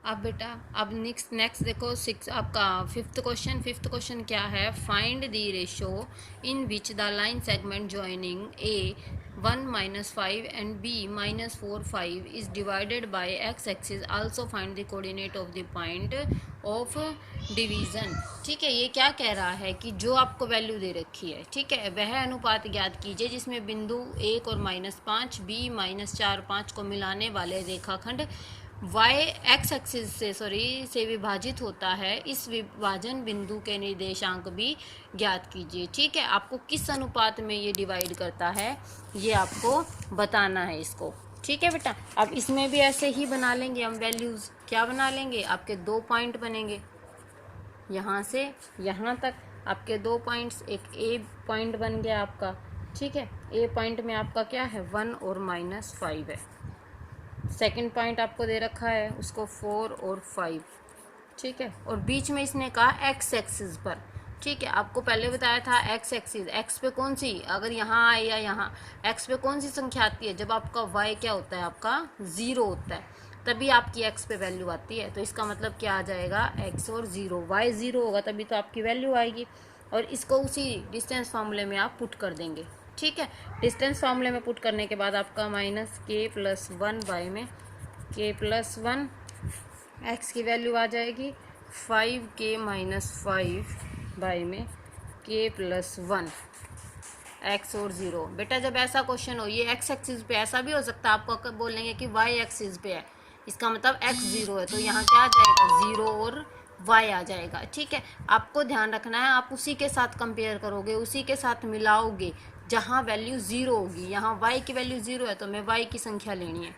अब बेटा अब नेक्स्ट देखो सिक्स आपका फिफ्थ क्वेश्चन क्या है, find the ratio in which the line segment joining A 1-5 and B -4 5 is divided by x axis, also find the coordinate of the point of division. ठीक है, ये क्या कह रहा है कि जो आपको वैल्यू दे रखी है, ठीक है, वह अनुपात ज्ञात कीजिए जिसमें बिंदु 1 और -5 बी -4 5 को मिलाने वाले रेखाखंड y एक्स एक्सिस से विभाजित होता है। इस विभाजन बिंदु के निर्देशांक भी ज्ञात कीजिए। ठीक है, आपको किस अनुपात में ये डिवाइड करता है ये आपको बताना है इसको। ठीक है बेटा, अब इसमें भी ऐसे ही बना लेंगे हम वैल्यूज़। क्या बना लेंगे, आपके 2 पॉइंट बनेंगे, यहाँ से यहाँ तक आपके 2 पॉइंट्स, एक ए पॉइंट बन गया आपका। ठीक है, ए पॉइंट में आपका क्या है 1 और -5 है। सेकंड पॉइंट आपको दे रखा है उसको 4 और 5। ठीक है, और बीच में इसने कहा एक्स एक्सिस पर। ठीक है, आपको पहले बताया था एक्स एक्सिस, एक्स पे कौन सी, अगर यहाँ आए या यहाँ एक्स पे कौन सी संख्या आती है, जब आपका वाई क्या होता है, आपका 0 होता है, तभी आपकी एक्स पे वैल्यू आती है। तो इसका मतलब क्या आ जाएगा, एक्स और 0, वाई 0 होगा तभी तो आपकी वैल्यू आएगी। और इसको उसी डिस्टेंस फार्मूले में आप पुट कर देंगे। ठीक है, डिस्टेंस फार्मूले में पुट करने के बाद आपका -k+1 बाई में k+1 एक्स की वैल्यू आ जाएगी 5k-5 बाई में k+1 एक्स और 0। बेटा जब ऐसा क्वेश्चन हो, ये एक्स एक्सिस पे, ऐसा भी हो सकता है आपको बोलेंगे कि वाई एक्सिस पे है, इसका मतलब एक्स 0 है, तो यहाँ क्या आ जाएगा 0 और वाई आ जाएगा। ठीक है, आपको ध्यान रखना है, आप उसी के साथ कंपेयर करोगे, उसी के साथ मिलाओगे जहाँ वैल्यू 0 होगी। यहाँ y की वैल्यू 0 है तो मैं y की संख्या लेनी है,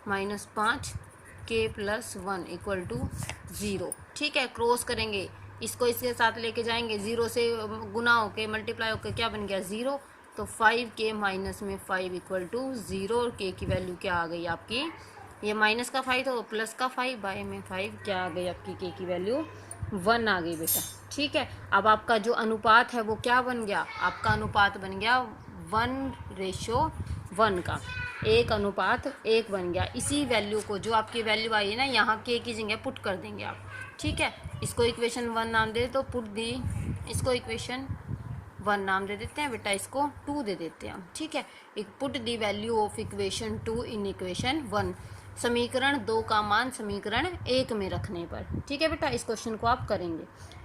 -5k+1 = 0। ठीक है, क्रॉस करेंगे, इसको इसके साथ लेके जाएंगे, 0 से गुना होके मल्टीप्लाई होके क्या बन गया 0, तो 5k माइनस में 5 = 0 और k की वैल्यू क्या आ गई आपकी, ये माइनस का 5 तो प्लस का 5 बाय में 5 क्या आ गई आपकी, k की वैल्यू 1 आ गई बेटा। ठीक है, अब आपका जो अनुपात है वो क्या बन गया, आपका अनुपात बन गया 1:1 का, 1:1 बन गया। इसी वैल्यू को, जो आपकी वैल्यू आई है ना, यहाँ के की जगह पुट कर देंगे आप। ठीक है, इसको इक्वेशन 1 नाम दे, तो पुट दी, इसको इक्वेशन 1 नाम दे देते हैं बेटा, इसको 2 दे देते हैं हम। ठीक है, एक put the value of equation 2 in equation 1, समीकरण 2 का मान समीकरण 1 में रखने पर। ठीक है बेटा, इस क्वेश्चन को आप करेंगे।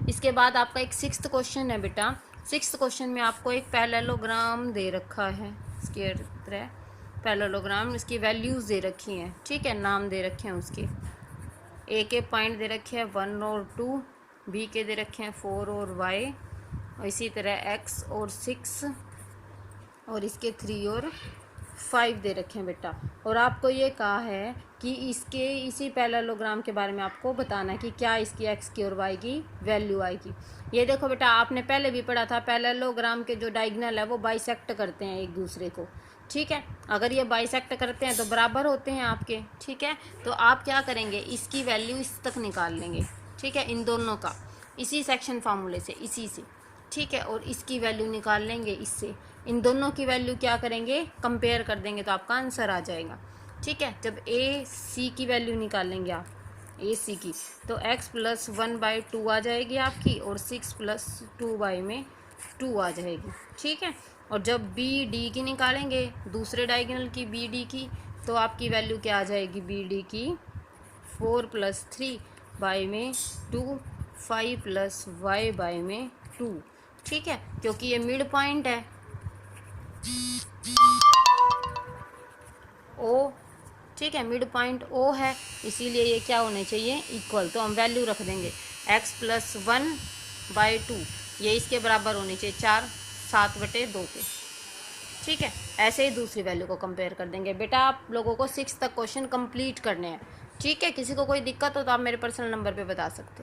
इसके बाद आपका एक 6th क्वेश्चन है बेटा। 6th क्वेश्चन में आपको एक पैरेललोग्राम दे रखा है, इसके तरह पैरेललोग्राम, इसकी वैल्यूज़ दे रखी हैं। ठीक है, नाम दे रखे हैं उसके, ए के पॉइंट दे रखे हैं 1 और 2, बी के दे रखे हैं 4 और वाई, और इसी तरह एक्स और 6, और इसके 3 और 5 दे रखे हैं बेटा। और आपको ये कहा है कि इसके इसी पैरेललोग्राम के बारे में आपको बताना है कि क्या इसकी एक्स की और वाई की वैल्यू आएगी। ये देखो बेटा, आपने पहले भी पढ़ा था, पैरेललोग्राम के जो डायगोनल है वो बाइसेक्ट करते हैं एक दूसरे को। ठीक है, अगर ये बाइसेक्ट करते हैं तो बराबर होते हैं आपके। ठीक है, तो आप क्या करेंगे, इसकी वैल्यू इस तक निकाल लेंगे। ठीक है, इन दोनों का, इसी सेक्शन फार्मूले से, इसी से। ठीक है, और इसकी वैल्यू निकाल लेंगे इससे, इन दोनों की वैल्यू क्या करेंगे, कंपेयर कर देंगे तो आपका आंसर आ जाएगा। ठीक है, जब ए सी की वैल्यू निकालेंगे आप, ए सी की, तो x+1/2 आ जाएगी आपकी, और 6+2/2 आ जाएगी। ठीक है, और जब बी डी की निकालेंगे, दूसरे डायगोनल की बी डी की, तो आपकी वैल्यू क्या आ जाएगी, बी डी की 4+3/2, 5+y/2। ठीक है, क्योंकि ये मिड पॉइंट है ओ। ठीक है, मिड पॉइंट ओ है, इसीलिए ये क्या होने चाहिए, इक्वल। तो हम वैल्यू रख देंगे x+1/2, ये इसके बराबर होनी चाहिए 4/7/2 के। ठीक है, ऐसे ही दूसरी वैल्यू को कंपेयर कर देंगे। बेटा आप लोगों को 6 तक क्वेश्चन कंप्लीट करने हैं। ठीक है, किसी को कोई दिक्कत हो तो आप मेरे पर्सनल नंबर पे बता सकते हैं।